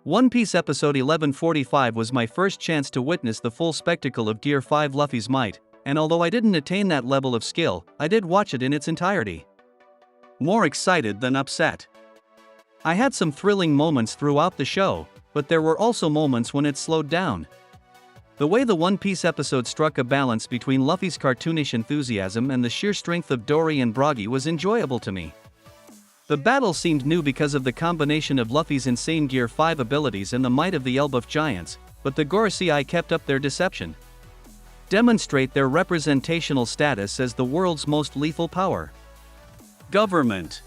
One Piece episode 1145 was my first chance to witness the full spectacle of Gear 5 Luffy's might, and although I didn't attain that level of skill, I did watch it in its entirety. More excited than upset. I had some thrilling moments throughout the show, but there were also moments when it slowed down. The way the One Piece episode struck a balance between Luffy's cartoonish enthusiasm and the sheer strength of Dorry and Brogy was enjoyable to me. The battle seemed new because of the combination of Luffy's insane Gear 5 abilities and the might of the Elbaf giants, but the Gorosei kept up their deception. Demonstrate their representational status as the world's most lethal power. Government.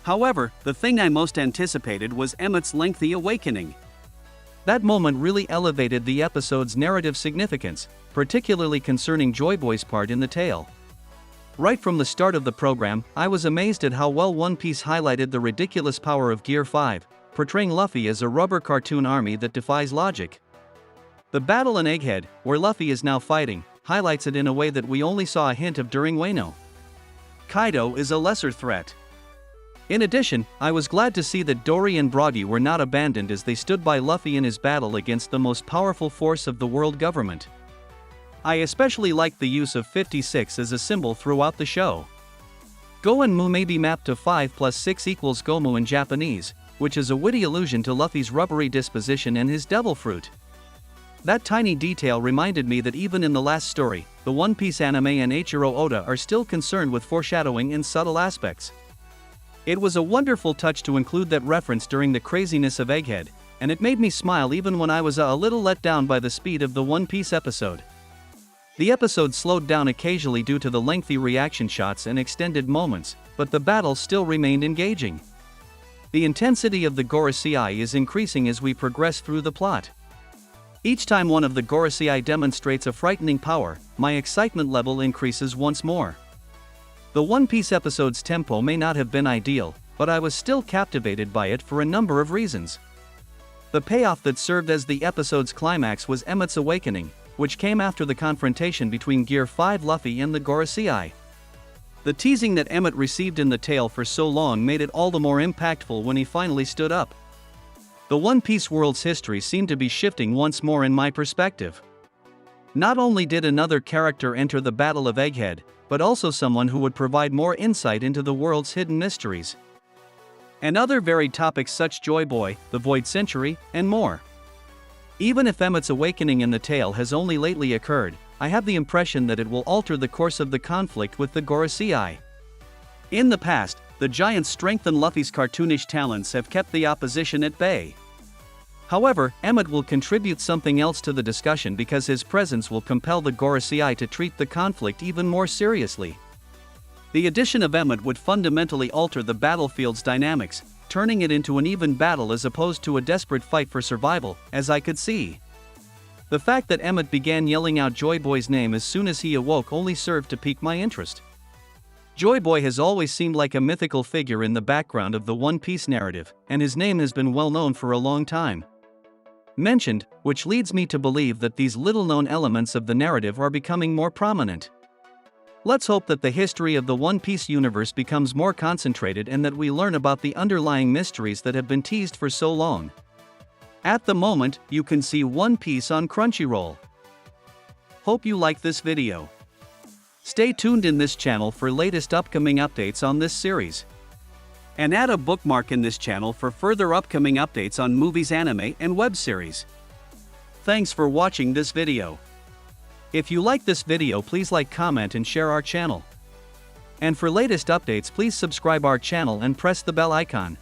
However, the thing I most anticipated was Emmett's lengthy awakening. That moment really elevated the episode's narrative significance, particularly concerning Joy Boy's part in the tale. Right from the start of the program, I was amazed at how well One Piece highlighted the ridiculous power of Gear 5, portraying Luffy as a rubber cartoon army that defies logic. The battle in Egghead, where Luffy is now fighting, highlights it in a way that we only saw a hint of during Wano. Kaido is a lesser threat. In addition, I was glad to see that Dorry and Brogy were not abandoned as they stood by Luffy in his battle against the most powerful force of the world government. I especially liked the use of 56 as a symbol throughout the show. Go and Mu may be mapped to 5 plus 6 equals Gomu in Japanese, which is a witty allusion to Luffy's rubbery disposition and his devil fruit. That tiny detail reminded me that even in the last story, the One Piece anime and Eiichiro Oda are still concerned with foreshadowing in subtle aspects. It was a wonderful touch to include that reference during the craziness of Egghead, and it made me smile even when I was a little let down by the speed of the One Piece episode. The episode slowed down occasionally due to the lengthy reaction shots and extended moments, but the battle still remained engaging. The intensity of the Gorosei is increasing as we progress through the plot. Each time one of the Gorosei demonstrates a frightening power, my excitement level increases once more. The One Piece episode's tempo may not have been ideal, but I was still captivated by it for a number of reasons. The payoff that served as the episode's climax was Emmett's awakening, which came after the confrontation between Gear 5 Luffy and the Gorosei. The teasing that Emmett received in the tale for so long made it all the more impactful when he finally stood up. The One Piece world's history seemed to be shifting once more in my perspective. Not only did another character enter the Battle of Egghead, but also someone who would provide more insight into the world's hidden mysteries. And other varied topics such Joy Boy, the Void Century, and more. Even if Emmett's awakening in the tale has only lately occurred, I have the impression that it will alter the course of the conflict with the Gorosei. In the past, the giants' strength and Luffy's cartoonish talents have kept the opposition at bay. However, Emmett will contribute something else to the discussion because his presence will compel the Gorosei to treat the conflict even more seriously. The addition of Emmett would fundamentally alter the battlefield's dynamics, turning it into an even battle as opposed to a desperate fight for survival, as I could see. The fact that Emmett began yelling out Joy Boy's name as soon as he awoke only served to pique my interest. Joy Boy has always seemed like a mythical figure in the background of the One Piece narrative, and his name has been well known for a long time. Mentioned, which leads me to believe that these little-known elements of the narrative are becoming more prominent. Let's hope that the history of the One Piece universe becomes more concentrated and that we learn about the underlying mysteries that have been teased for so long. At the moment, you can see One Piece on Crunchyroll. Hope you like this video. Stay tuned in this channel for latest upcoming updates on this series. And add a bookmark in this channel for further upcoming updates on movies, anime, and web series. Thanks for watching this video. If you like this video, please like, comment, and share our channel. And for latest updates, please subscribe our channel and press the bell icon.